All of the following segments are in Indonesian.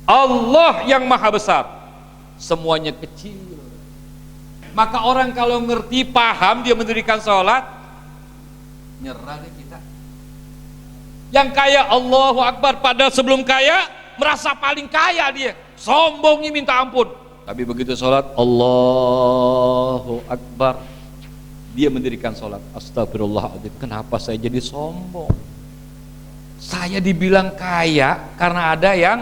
Allah yang maha besar, semuanya kecil. Maka orang kalau ngerti, paham, dia mendirikan sholat, nyerah deh kita. Yang kaya Allahu Akbar, pada sebelum kaya merasa paling kaya dia, sombongnya minta ampun. Tapi begitu sholat, Allahu Akbar, dia mendirikan sholat, astagfirullahaladzim, kenapa saya jadi sombong? Saya dibilang kaya karena ada yang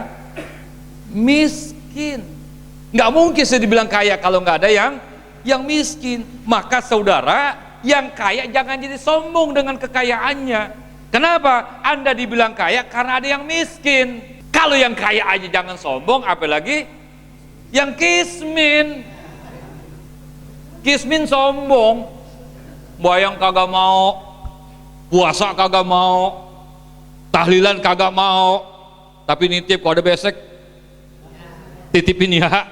miskin. Nggak mungkin saya dibilang kaya kalau nggak ada yang miskin. Maka saudara, yang kaya jangan jadi sombong dengan kekayaannya. Kenapa? Anda dibilang kaya karena ada yang miskin. Kalau yang kaya aja jangan sombong, apalagi yang kismin. Kismin sombong, bayang kagak mau, puasa kagak mau, tahlilan kagak mau, tapi nitip kalau ada besek titipin ya.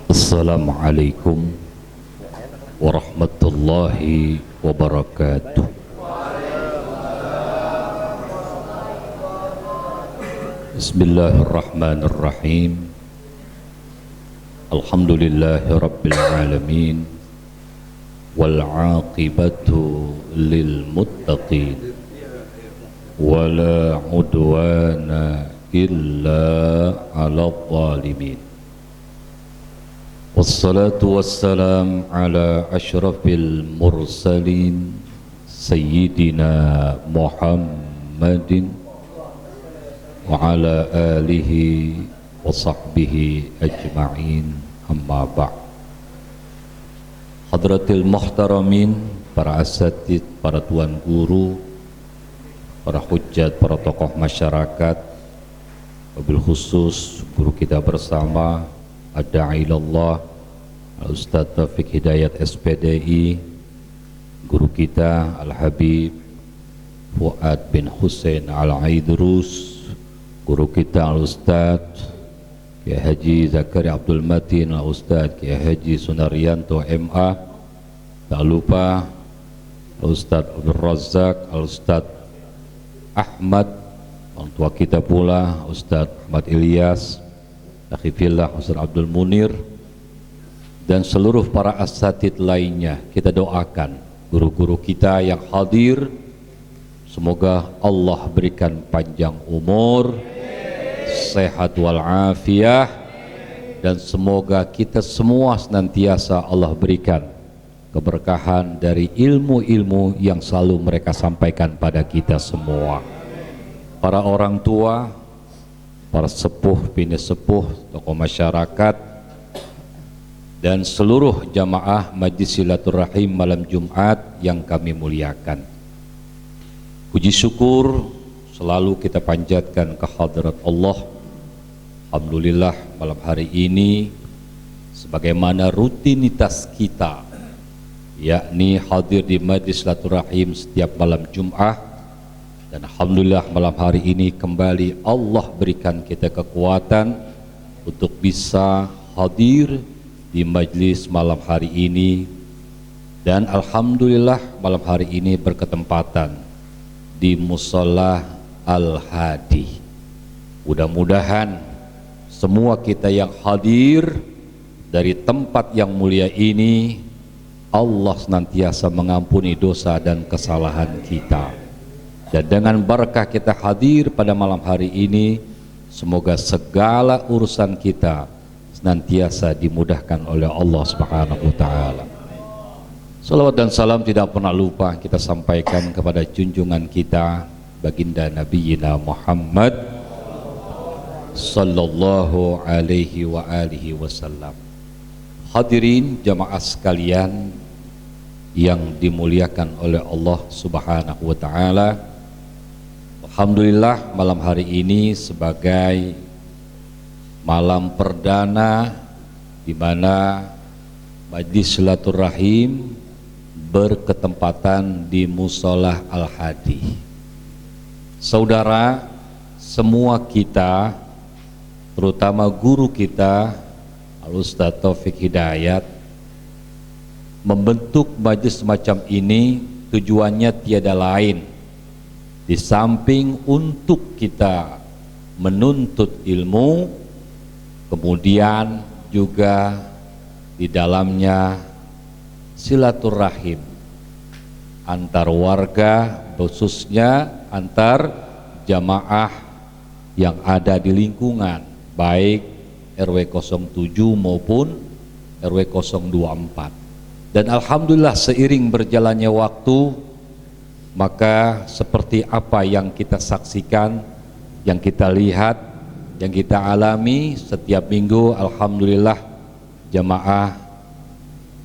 Assalamualaikum warahmatullahi wabarakatuh. Bismillahirrahmanirrahim. Alhamdulillahi rabbil alamin, wal aqibatu lil muttaqin, wala udwana illa 'alal zalimin. Wassalatu wassalam ala asyrafil mursalin sayyidina Muhammadin wa ala alihi wa sahbihi ajma'in, amma ba'd. Hadratil muhtaramin, para asatid, para tuan guru, para hujjat, para tokoh masyarakat, wabil khusus guru kita bersama Ad-Da'i ilallah Al-Ustaz Taufik Hidayat SPDI, guru kita Al-Habib Fuad bin Hussein Al-Aidrus, guru kita Al-Ustaz Kiai Haji Zakaria Abdul Matin, Al-Ustaz Kiai Haji Sunaryanto MA, tak lupa Al-Ustaz Abdul Razak, Al-Ustaz Ahmad, orang tua kita pula Ustaz Ahmad Ilyas, Akhifillah Ustaz Abdul Munir, dan seluruh para asatid lainnya. Kita doakan guru-guru kita yang hadir, semoga Allah berikan panjang umur, sehat walafiat, dan semoga kita semua senantiasa Allah berikan keberkahan dari ilmu-ilmu yang selalu mereka sampaikan pada kita semua. Para orang tua, para sepuh, bini sepuh, tokoh masyarakat, dan seluruh jamaah Majlis Silaturahim malam Jumat yang kami muliakan. Puji syukur selalu kita panjatkan ke hadirat Allah. Alhamdulillah, malam hari ini sebagaimana rutinitas kita, yakni hadir di Majlis Silaturahim setiap malam Jumat, dan alhamdulillah malam hari ini kembali Allah berikan kita kekuatan untuk bisa hadir di majlis malam hari ini, dan alhamdulillah malam hari ini berketempatan di Musholla Al-Hadi. Mudah-mudahan semua kita yang hadir dari tempat yang mulia ini, Allah senantiasa mengampuni dosa dan kesalahan kita. Dan dengan berkah kita hadir pada malam hari ini, semoga segala urusan kita senantiasa dimudahkan oleh Allah Subhanahu wa taala. Salawat dan salam tidak pernah lupa kita sampaikan kepada junjungan kita baginda Nabiyina Muhammad sallallahu alaihi wa alihi wasallam. Hadirin jamaah sekalian yang dimuliakan oleh Allah Subhanahu wa taala, alhamdulillah malam hari ini sebagai malam perdana di mana Majlis Silaturahim berketempatan di Musholla Al-Hadi. Saudara, semua kita, terutama guru kita Al-Ustaz Taufik Hidayat, membentuk majlis semacam ini tujuannya tiada lain Di samping untuk kita menuntut ilmu, kemudian juga di dalamnya silaturahim antar warga, khususnya antar jamaah yang ada di lingkungan, baik RW 07 maupun RW 024. Dan alhamdulillah seiring berjalannya waktu, maka seperti apa yang kita saksikan, yang kita lihat, yang kita alami setiap minggu, alhamdulillah jamaah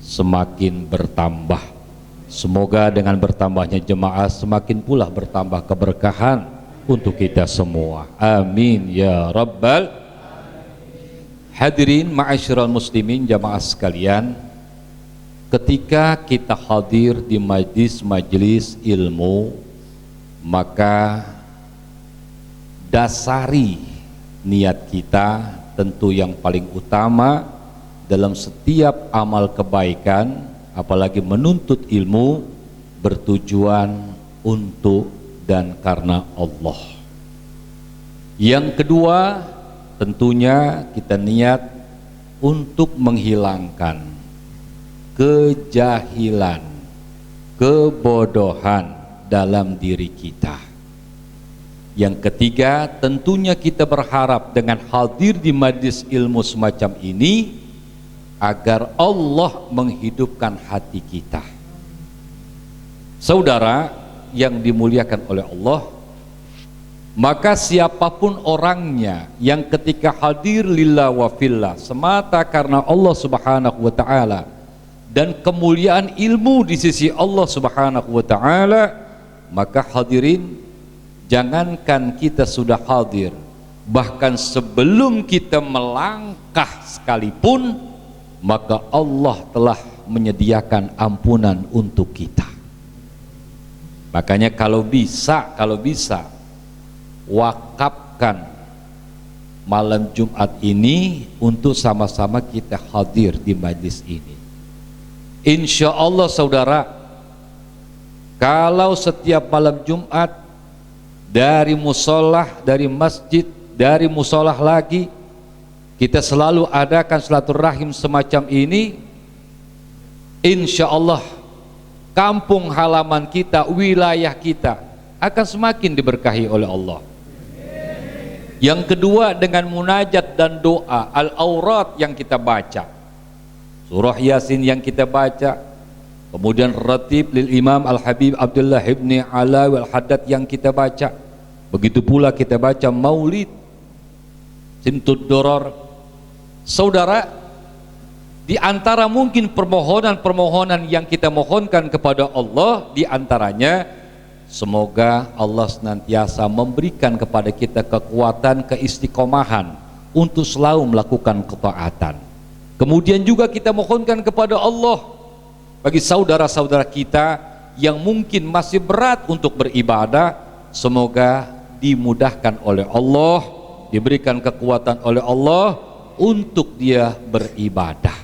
semakin bertambah. Semoga dengan bertambahnya jemaah semakin pula bertambah keberkahan untuk kita semua. Amin ya rabbal. Hadirin ma'asyiral muslimin jamaah sekalian, ketika kita hadir di majelis ilmu, maka dasari niat kita tentu yang paling utama dalam setiap amal kebaikan, apalagi menuntut ilmu, bertujuan untuk dan karena Allah. Yang kedua, tentunya kita niat untuk menghilangkan kejahilan, kebodohan dalam diri kita. Yang ketiga, tentunya kita berharap dengan hadir di majelis ilmu semacam ini agar Allah menghidupkan hati kita. Saudara yang dimuliakan oleh Allah, maka siapapun orangnya yang ketika hadir lillah wa fillah, semata karena Allah subhanahu wa ta'ala, dan kemuliaan ilmu di sisi Allah subhanahu wa ta'ala, maka hadirin, jangankan kita sudah hadir, bahkan sebelum kita melangkah sekalipun, maka Allah telah menyediakan ampunan untuk kita. Makanya kalau bisa wakafkan malam Jumat ini untuk sama-sama kita hadir di majlis ini. Insya Allah saudara, kalau setiap malam Jumat dari musolah, dari masjid, dari musolah lagi, kita selalu adakan silaturahim semacam ini, insya Allah kampung halaman kita, wilayah kita akan semakin diberkahi oleh Allah. Yang kedua, dengan munajat dan doa al-aurat yang kita baca, surah Yasin yang kita baca, kemudian ratib lil Imam Al-Habib Abdullah ibn Alawi Al-Haddad yang kita baca, begitu pula kita baca maulid Simtud Doror. Saudara, di antara mungkin permohonan-permohonan yang kita mohonkan kepada Allah, di antaranya semoga Allah senantiasa memberikan kepada kita kekuatan, keistiqomahan untuk selalu melakukan ketaatan. Kemudian juga kita mohonkan kepada Allah bagi saudara-saudara kita yang mungkin masih berat untuk beribadah, semoga dimudahkan oleh Allah, diberikan kekuatan oleh Allah untuk dia beribadah.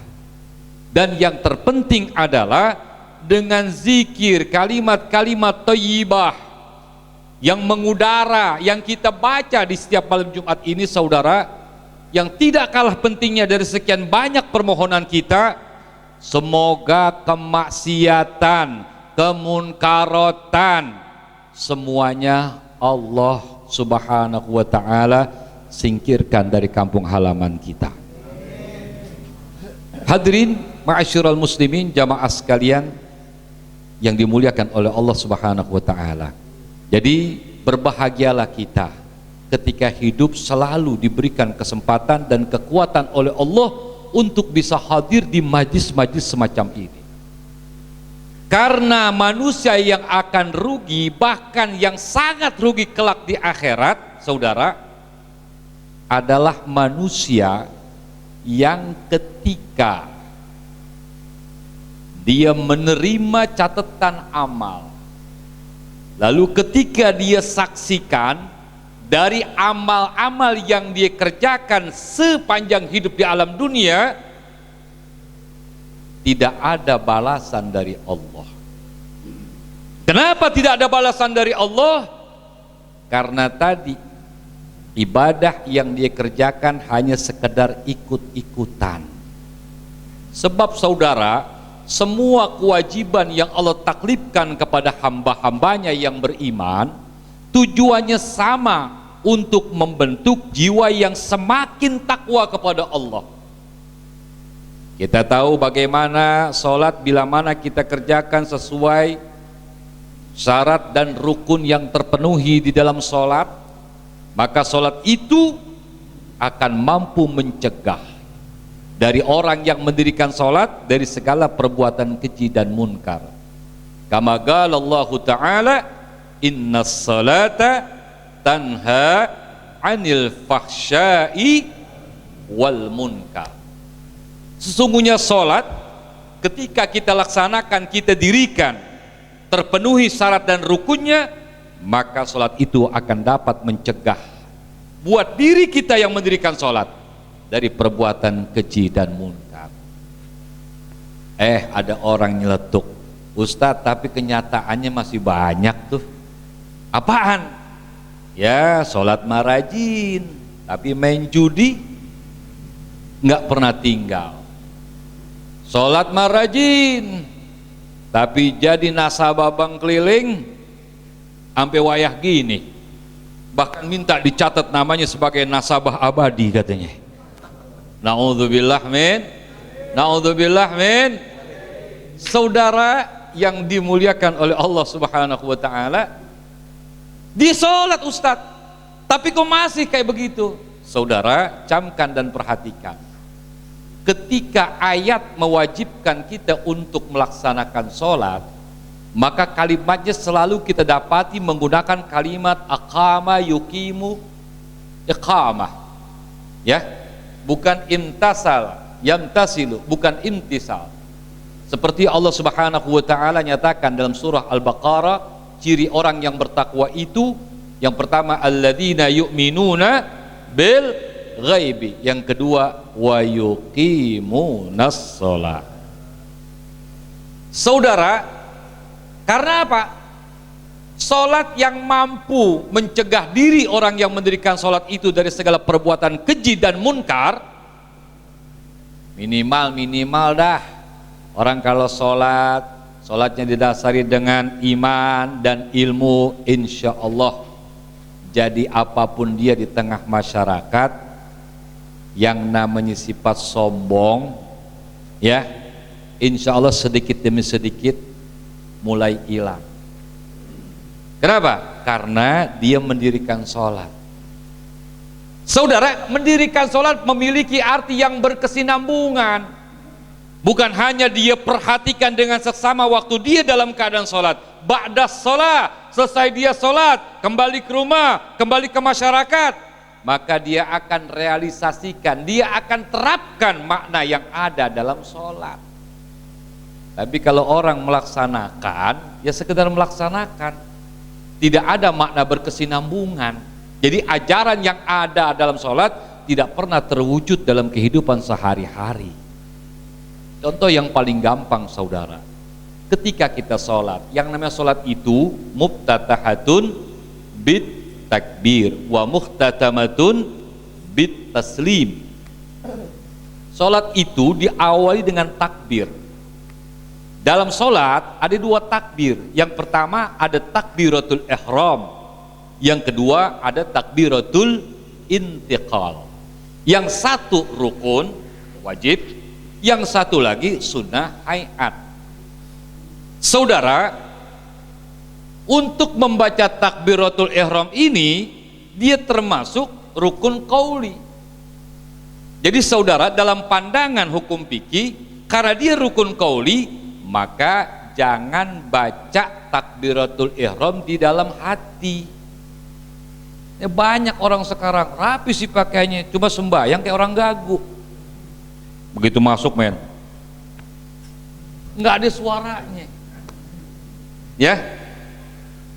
Dan yang terpenting adalah dengan zikir, kalimat-kalimat thayyibah yang mengudara, yang kita baca di setiap malam Jumat ini saudara, yang tidak kalah pentingnya dari sekian banyak permohonan kita, semoga kemaksiatan, kemunkarotan, semuanya Allah subhanahu wa ta'ala singkirkan dari kampung halaman kita. Hadirin ma'asyiral muslimin jamaah sekalian yang dimuliakan oleh Allah subhanahu wa ta'ala. Jadi berbahagialah kita ketika hidup selalu diberikan kesempatan dan kekuatan oleh Allah untuk bisa hadir di majlis-majlis semacam ini. Karena manusia yang akan rugi, bahkan yang sangat rugi kelak di akhirat, saudara, adalah manusia yang ketika dia menerima catatan amal, lalu ketika dia saksikan dari amal-amal yang dia kerjakan sepanjang hidup di alam dunia, tidak ada balasan dari Allah. Kenapa tidak ada balasan dari Allah? Karena tadi ibadah yang dia kerjakan hanya sekedar ikut-ikutan. Sebab saudara, semua kewajiban yang Allah taklifkan kepada hamba-hambanya yang beriman, tujuannya sama, untuk membentuk jiwa yang semakin takwa kepada Allah. Kita tahu bagaimana sholat bila mana kita kerjakan sesuai syarat dan rukun yang terpenuhi di dalam sholat, maka sholat itu akan mampu mencegah dari orang yang mendirikan sholat dari segala perbuatan keji dan munkar. Kama qala Allah Ta'ala, innas salata tanha 'anil fahsya'i wal munkar. Sesungguhnya sholat ketika kita laksanakan, kita dirikan, terpenuhi syarat dan rukunnya, maka sholat itu akan dapat mencegah buat diri kita yang mendirikan sholat dari perbuatan keji dan munkar. Ada orang nyeletuk, Ustadz, tapi kenyataannya masih banyak tuh. Apaan? Ya, sholat mah rajin, tapi main judi nggak pernah tinggal. Sholat mah rajin, tapi jadi nasabah bank keliling sampai wayah gini, bahkan minta dicatat namanya sebagai nasabah abadi katanya. Naudzubillah min, naudzubillah min. Saudara yang dimuliakan oleh Allah Subhanahu wa Ta'ala, di sholat Ustadz, tapi kok masih kayak begitu? Saudara, camkan dan perhatikan. Ketika ayat mewajibkan kita untuk melaksanakan sholat, maka kalimatnya selalu kita dapati menggunakan kalimat aqama yuqimu iqamah, ya, bukan imtasal yamtasilu, bukan imtisal. Seperti Allah Subhanahu wa Ta'ala nyatakan dalam surah Al-Baqarah, ciri orang yang bertakwa itu, yang pertama alladzina yu'minuna bil ghaibi, yang kedua wa yuqimunas shalah. Saudara, karena apa? Salat yang mampu mencegah diri orang yang mendirikan salat itu dari segala perbuatan keji dan munkar, minimal dah orang kalau sholatnya didasari dengan iman dan ilmu, insya Allah jadi apapun dia di tengah masyarakat, yang namanya sifat sombong, ya, insya Allah sedikit demi sedikit mulai hilang. Kenapa? Karena dia mendirikan sholat. Saudara, mendirikan sholat memiliki arti yang berkesinambungan. Bukan hanya dia perhatikan dengan seksama waktu dia dalam keadaan sholat, ba'da sholat, selesai dia sholat, kembali ke rumah, kembali ke masyarakat, maka dia akan realisasikan, dia akan terapkan makna yang ada dalam sholat. Tapi kalau orang melaksanakan, ya sekedar melaksanakan, tidak ada makna berkesinambungan. Jadi ajaran yang ada dalam sholat tidak pernah terwujud dalam kehidupan sehari-hari. Contoh yang paling gampang saudara, ketika kita sholat, yang namanya sholat itu mubtatahatun bit takbir wa muhtatamatun bit taslim. Sholat itu diawali dengan takbir. Dalam sholat ada dua takbir. Yang pertama ada takbiratul ihram, yang kedua ada takbiratul intiqal. Yang satu rukun wajib, yang satu lagi sunnah hayat. Saudara, untuk membaca takbiratul ihram ini dia termasuk rukun qauli. Jadi saudara, dalam pandangan hukum fikih, karena dia rukun qauli, maka jangan baca takbiratul ihram di dalam hati. Banyak orang sekarang rapi sih pakainya, cuma sembahyang kayak orang gagu. Begitu masuk men, nggak ada suaranya, ya.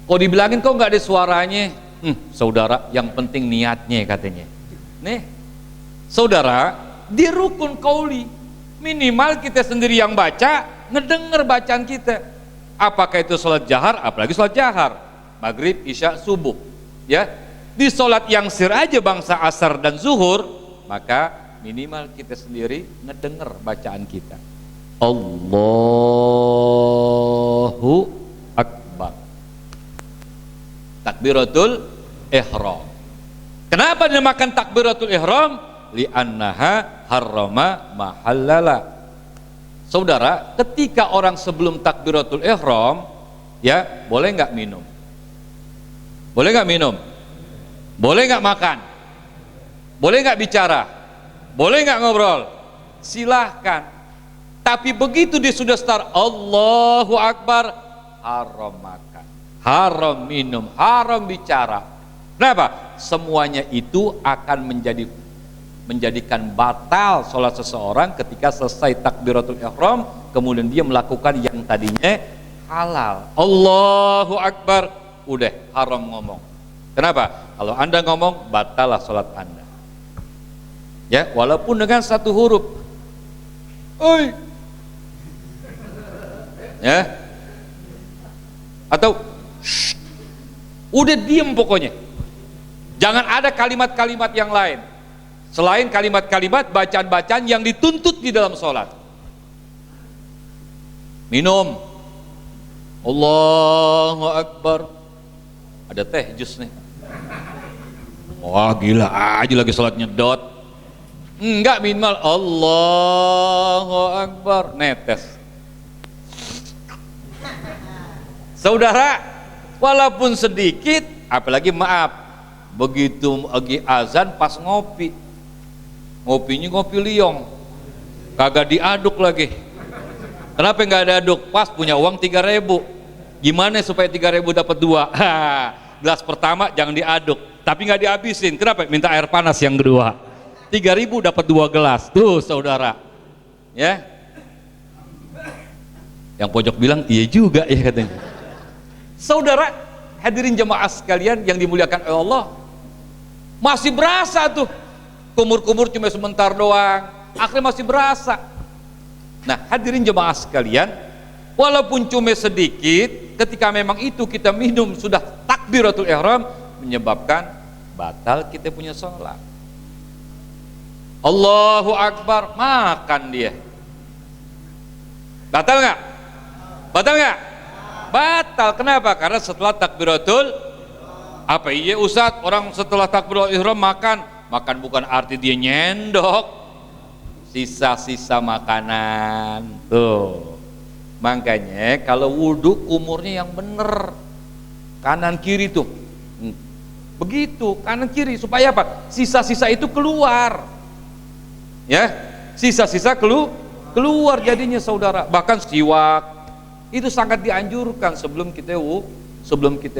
Kok dibilangin kok nggak ada suaranya? Saudara, yang penting niatnya katanya. Nih, saudara, di rukun qauli minimal kita sendiri yang baca, ngedenger bacaan kita. Apakah itu sholat jahar? Apalagi sholat jahar, maghrib, isya, subuh. ya, di sholat yang sir aja bangsa asar dan zuhur, maka minimal kita sendiri ngedenger bacaan kita. Allahu Akbar, takbiratul ihram. Kenapa dinamakan takbiratul ihram? Li'annaha harrama mahallala. Saudara, ketika orang sebelum takbiratul ihram, ya, boleh nggak minum? Boleh nggak minum? Boleh nggak makan? Boleh nggak bicara? Boleh nggak ngobrol? Silahkan. Tapi begitu dia sudah start Allahu Akbar, haram makan, haram minum, haram bicara. Kenapa? Semuanya itu akan menjadikan batal sholat seseorang ketika selesai takbiratul ihram, kemudian dia melakukan yang tadinya halal. Allahu Akbar, udah haram ngomong. Kenapa? Kalau Anda ngomong, batalah sholat Anda. Ya, walaupun dengan satu huruf. Oi. Ya. Atau shh. Udah diem pokoknya. Jangan ada kalimat-kalimat yang lain selain kalimat-kalimat bacaan-bacaan yang dituntut di dalam sholat. Minum. Allahu Akbar. Ada teh jus nih. Wah, gila aja lagi sholat nyedot. Enggak, minimal Allahu Akbar, netes. Saudara, walaupun sedikit, apalagi maaf, begitu lagi azan pas ngopi, ngopinya ngopi liong, kagak diaduk lagi. Kenapa nggak diaduk? Pas punya uang 3.000, gimana supaya 3.000 dapat 2? Gelas pertama jangan diaduk, tapi nggak dihabisin. Kenapa? Minta air panas yang kedua. 3.000 dapat 2 gelas. Tuh saudara, ya. Yang pojok bilang iya juga ya katanya. Saudara, hadirin jemaah sekalian yang dimuliakan oleh Allah, masih berasa tuh kumur-kumur cuma sebentar doang, akhirnya masih berasa. Nah, hadirin jemaah sekalian, walaupun cuma sedikit, ketika memang itu kita minum sudah takbiratul ihram, menyebabkan batal kita punya sholat. Allahu Akbar, makan dia. Batal nggak? Batal nggak? Batal. Kenapa? Karena setelah takbiratul, apa iya Ustadz, orang setelah takbiratul ihram makan bukan arti dia nyendok, sisa-sisa makanan. Tuh, makanya kalau wudhu umurnya yang bener, kanan kiri tuh, begitu kanan kiri, supaya apa? Sisa-sisa itu keluar, ya, sisa-sisa keluar jadinya saudara. Bahkan siwak itu sangat dianjurkan sebelum kita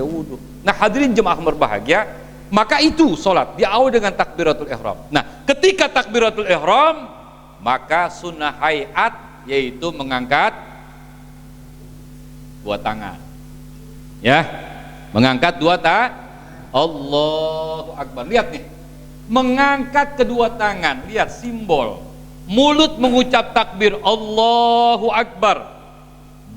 wudhu. Nah, hadirin jemaah berbahagia, maka itu sholat diawali dengan takbiratul ihram. Nah, ketika takbiratul ihram, maka sunnah hayat yaitu mengangkat dua tangan, ya, mengangkat dua tangan. Allahu Akbar. Lihat nih, mengangkat kedua tangan, lihat simbol. Mulut mengucap takbir Allahu Akbar.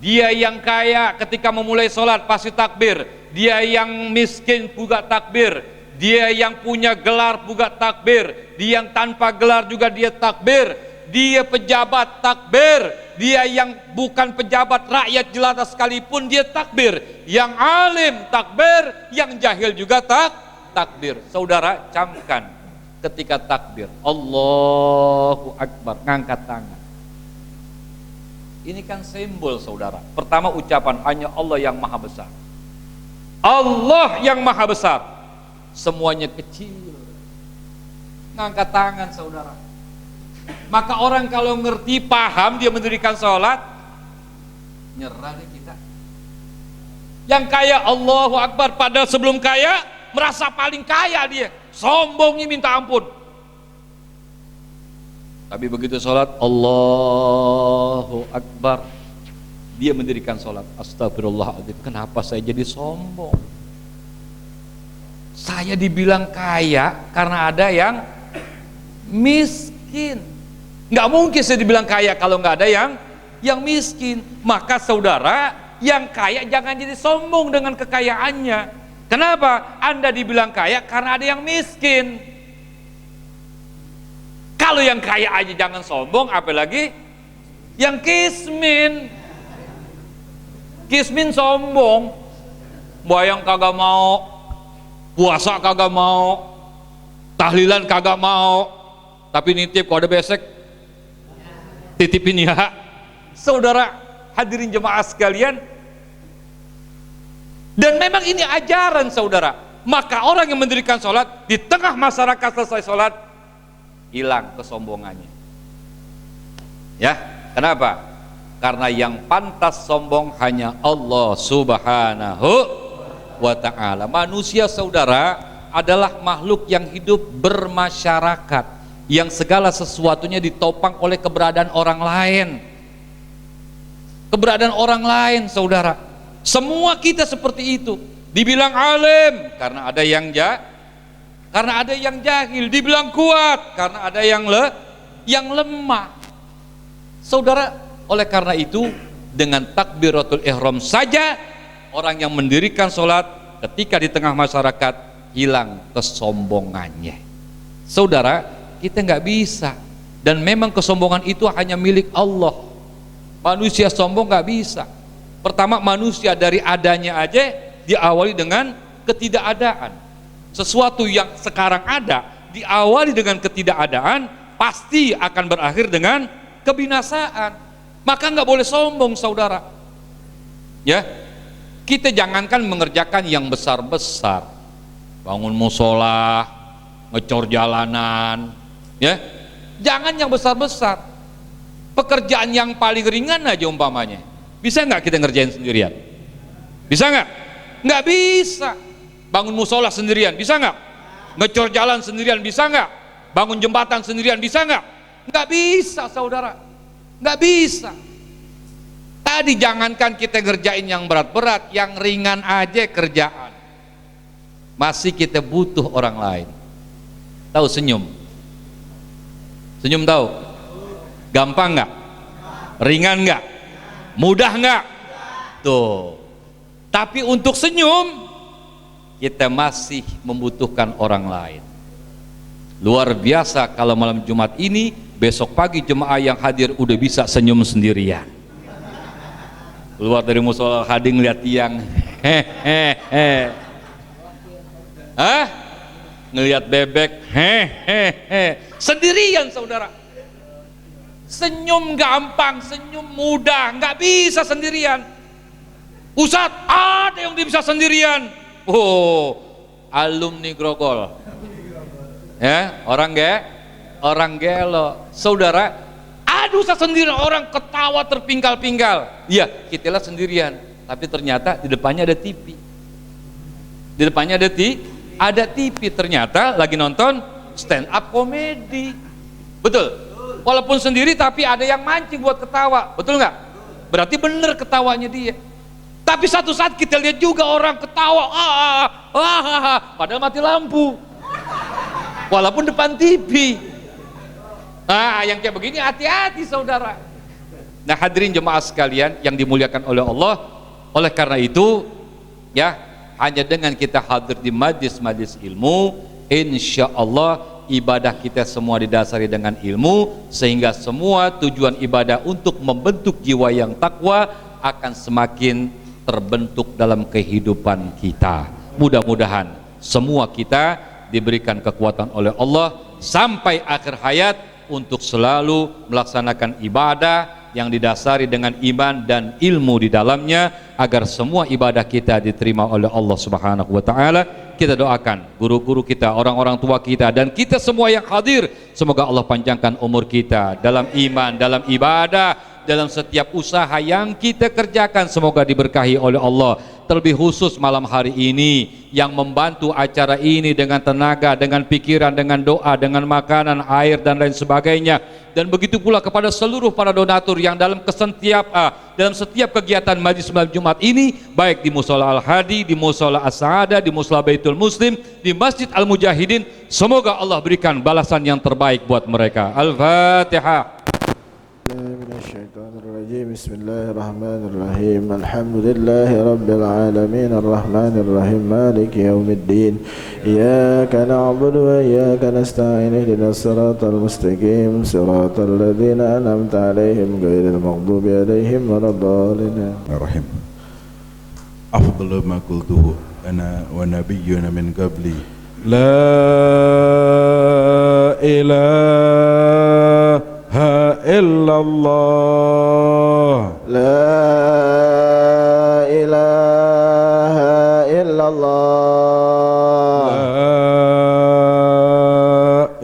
Dia yang kaya ketika memulai sholat pasti takbir. Dia yang miskin juga takbir. Dia yang punya gelar juga takbir. Dia yang tanpa gelar juga dia takbir. Dia pejabat takbir. Dia yang bukan pejabat, rakyat jelata sekalipun dia takbir. Yang alim takbir, yang jahil juga takbir. Saudara, camkan ketika takbir Allahu Akbar, ngangkat tangan. Ini kan simbol saudara. Pertama ucapan hanya Allah yang maha besar. Allah yang maha besar. Semuanya kecil. Ngangkat tangan saudara. Maka orang kalau ngerti, paham, dia mendirikan sholat, nyerah deh kita. Yang kaya Allahu Akbar, padahal sebelum kaya merasa paling kaya dia, sombongnya minta ampun. Tapi begitu sholat Allahu Akbar, dia mendirikan sholat, astagfirullahaladzim, kenapa saya jadi sombong? Saya dibilang kaya karena ada yang miskin. Nggak mungkin saya dibilang kaya kalau nggak ada yang miskin. Maka saudara, yang kaya jangan jadi sombong dengan kekayaannya. Kenapa? Anda dibilang kaya karena ada yang miskin. Kalau yang kaya aja jangan sombong, apalagi yang kismin. Kismin sombong, bayang kagak mau, puasa kagak mau, tahlilan kagak mau, tapi nitip kalau ada besek titipin ya. Saudara hadirin jemaah sekalian, dan memang ini ajaran saudara. Maka orang yang mendirikan sholat di tengah masyarakat selesai sholat, hilang kesombongannya. Ya, kenapa? Karena yang pantas sombong hanya Allah Subhanahu wa ta'ala. Manusia saudara adalah makhluk yang hidup bermasyarakat, yang segala sesuatunya ditopang oleh keberadaan orang lain. Keberadaan orang lain saudara. Semua kita seperti itu. Dibilang alim karena ada yang jahil. Dibilang kuat karena ada yang lemah. Saudara, oleh karena itu dengan takbiratul ihram saja orang yang mendirikan sholat ketika di tengah masyarakat hilang kesombongannya. Saudara, kita nggak bisa, dan memang kesombongan itu hanya milik Allah. Manusia sombong nggak bisa. Pertama, manusia dari adanya aja diawali dengan ketidakadaan. Sesuatu yang sekarang ada diawali dengan ketidakadaan pasti akan berakhir dengan kebinasaan. Maka nggak boleh sombong saudara. Ya, kita jangankan mengerjakan yang besar-besar, bangun musola, ngecor jalanan, ya, jangan yang besar-besar. Pekerjaan yang paling ringan aja umpamanya, bisa nggak kita ngerjain sendirian? Bisa nggak? Nggak bisa. Bangun musola sendirian, bisa nggak? Ngecor jalan sendirian, bisa nggak? Bangun jembatan sendirian, bisa nggak? Nggak bisa saudara, nggak bisa. Tadi jangankan kita ngerjain yang berat-berat, yang ringan aja kerjaan masih kita butuh orang lain. Tahu senyum? Senyum tahu? Gampang nggak? Ringan nggak? Mudah nggak? Tuh. Tapi untuk senyum kita masih membutuhkan orang lain. Luar biasa kalau malam Jumat ini, besok pagi jemaah yang hadir udah bisa senyum sendirian. Keluar dari musola hadir ngeliat tiang, hehehe, ngeliat bebek, hehehe, sendirian saudara. Senyum gampang, senyum mudah, nggak bisa sendirian. Ustadz, ada yang bisa sendirian. Oh, alumni Grogol, ya, orang gelo, saudara. Aduh, saya sendirian, orang ketawa terpinggal-pinggal. Iya, kita lah sendirian, tapi ternyata di depannya ada TV. Di depannya ada TV, ternyata lagi nonton stand up komedi. Betul. Walaupun sendiri tapi ada yang mancing buat ketawa, betul nggak? Berarti bener ketawanya dia. Tapi satu saat kita lihat juga orang ketawa, padahal mati lampu. Walaupun depan TV. Yang kayak begini hati-hati saudara. Nah hadirin jemaah sekalian yang dimuliakan oleh Allah, oleh karena itu ya, hanya dengan kita hadir di majlis-majlis ilmu, insya Allah ibadah kita semua didasari dengan ilmu, sehingga semua tujuan ibadah untuk membentuk jiwa yang takwa akan semakin terbentuk dalam kehidupan kita. Mudah-mudahan semua kita diberikan kekuatan oleh Allah sampai akhir hayat untuk selalu melaksanakan ibadah yang didasari dengan iman dan ilmu di dalamnya, agar semua ibadah kita diterima oleh Allah Subhanahu wa ta'ala. Kita doakan guru-guru kita, orang-orang tua kita, dan kita semua yang hadir, semoga Allah panjangkan umur kita dalam iman, dalam ibadah, dalam setiap usaha yang kita kerjakan, semoga diberkahi oleh Allah. Terlebih khusus malam hari ini yang membantu acara ini dengan tenaga, dengan pikiran, dengan doa, dengan makanan, air dan lain sebagainya. Dan begitu pula kepada seluruh para donatur yang dalam setiap kegiatan majlis malam Jumat ini, baik di Musola Al-Hadi, di Musola As-Sa'adah, di Musola Baitul Muslim, di Masjid Al-Mujahidin, semoga Allah berikan balasan yang terbaik buat mereka. Al-Fatihah. بسم الله الرحمن الرحيم الحمد لله رب العالمين الرحمن الرحيم مالك يوم الدين إياك نعبد وإياك نستعين اهدنا الصراط المستقيم صراط الذين أنعمت عليهم غير المغضوب عليهم ولا الضالين. الرحيم. أفضل ما قلته أنا ونبينا من قبلي لا إله إلا الله لا إله إلا الله لا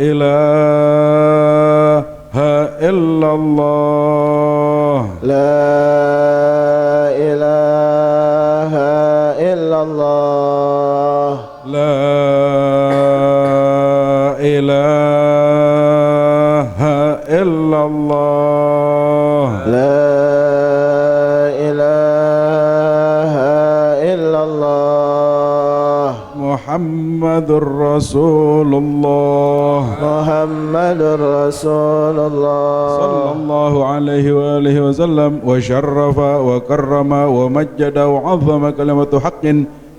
إله إلا الله لا إله إلا الله لا إله إلا الله لا إله إلا الله محمد رسول الله محمد رسول الله صلى الله عليه وآله وسلم وشرف وكرم ومجد وعظم كلمة حق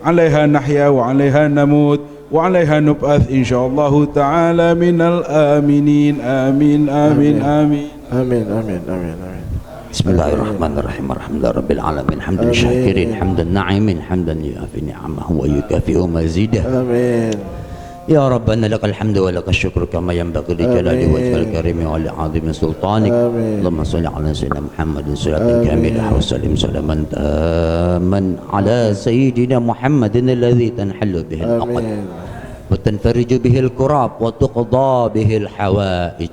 عليها نحيا وعليها نموت وعليها نبعث إن شاء الله تعالى من الآمنين آمين آمين آمين آمين آمين آمين آمين. بسم الله الرحمن الرحيم الحمد لله رب العالمين حمدا شاكرين حمدا ناعمين حمدا يوافي نعمه ويكافئ مزيده. آمين. يا ربنا لك الحمد ولك الشكر كما ينبغي لجلال وجهك الكريم ولعظيم سلطانك. اللهم صل على سيدنا محمد صلاة كاملة وسلم سلاما تاما على سيدنا محمد الذي تنحل به العقد وتنفرج به الكراب وتقضى به الحوائج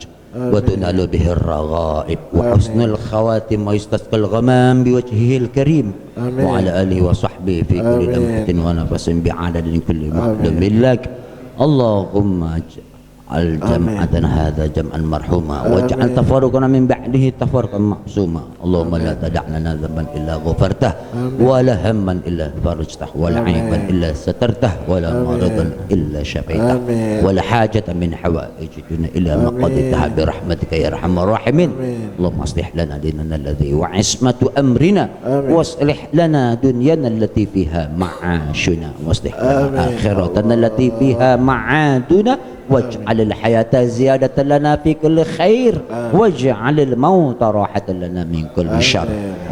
وتنال به الرغائب وحسن الخواتم ويستسقى الغمام بوجهه الكريم وعلى آله وصحبه في كل لمحة ونفس بعدد كل معلوم لك. اللهم اجعل جمعتنا هذا جمعا مرحوما واجعل تفرقنا من بعده تفرقا معصوما. اللهم لا تدع لنا ذنبا الا غفرته ولا هما الا فرجته ولا عيبا الا سترته ولا مرضا الا شفيته ولا حاجة من حوائج الدنيا الا ما قضيتها برحمتك يا ارحم الراحمين. اللهم اصلح لنا ديننا الذي وعصمة امرنا واصلح لنا دنيانا التي فيها معاشنا واصلح لنا اخرتنا التي فيها معادنا واجعل الحياة زيادة لنا في كل خير واجعل الموت راحة لنا من كل شر.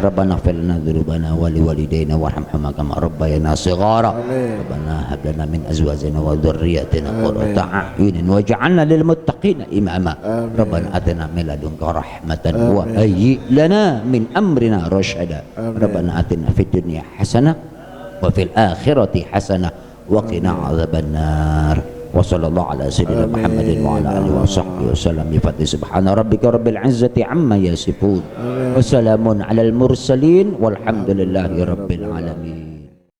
ربنا اغفر لنا ذنوبنا ولوالدينا وارحمهما كما ربيانا صغارا. ربنا هب لنا من ازواجنا وذرياتنا قرة اعين واجعلنا للمتقين اماما. ربنا اتنا من لدنك رحمة وهيئ لنا من امرنا رشدا. ربنا اتنا في الدنيا حسنة وفي الآخرة حسنة وقنا عذاب النار. وصلى الله على سيدنا محمد وعلى آله وصحبه وسلم بفضل سبحان ربك رب العزة عما يصفون وسلام على المرسلين والحمد لله رب العالمين.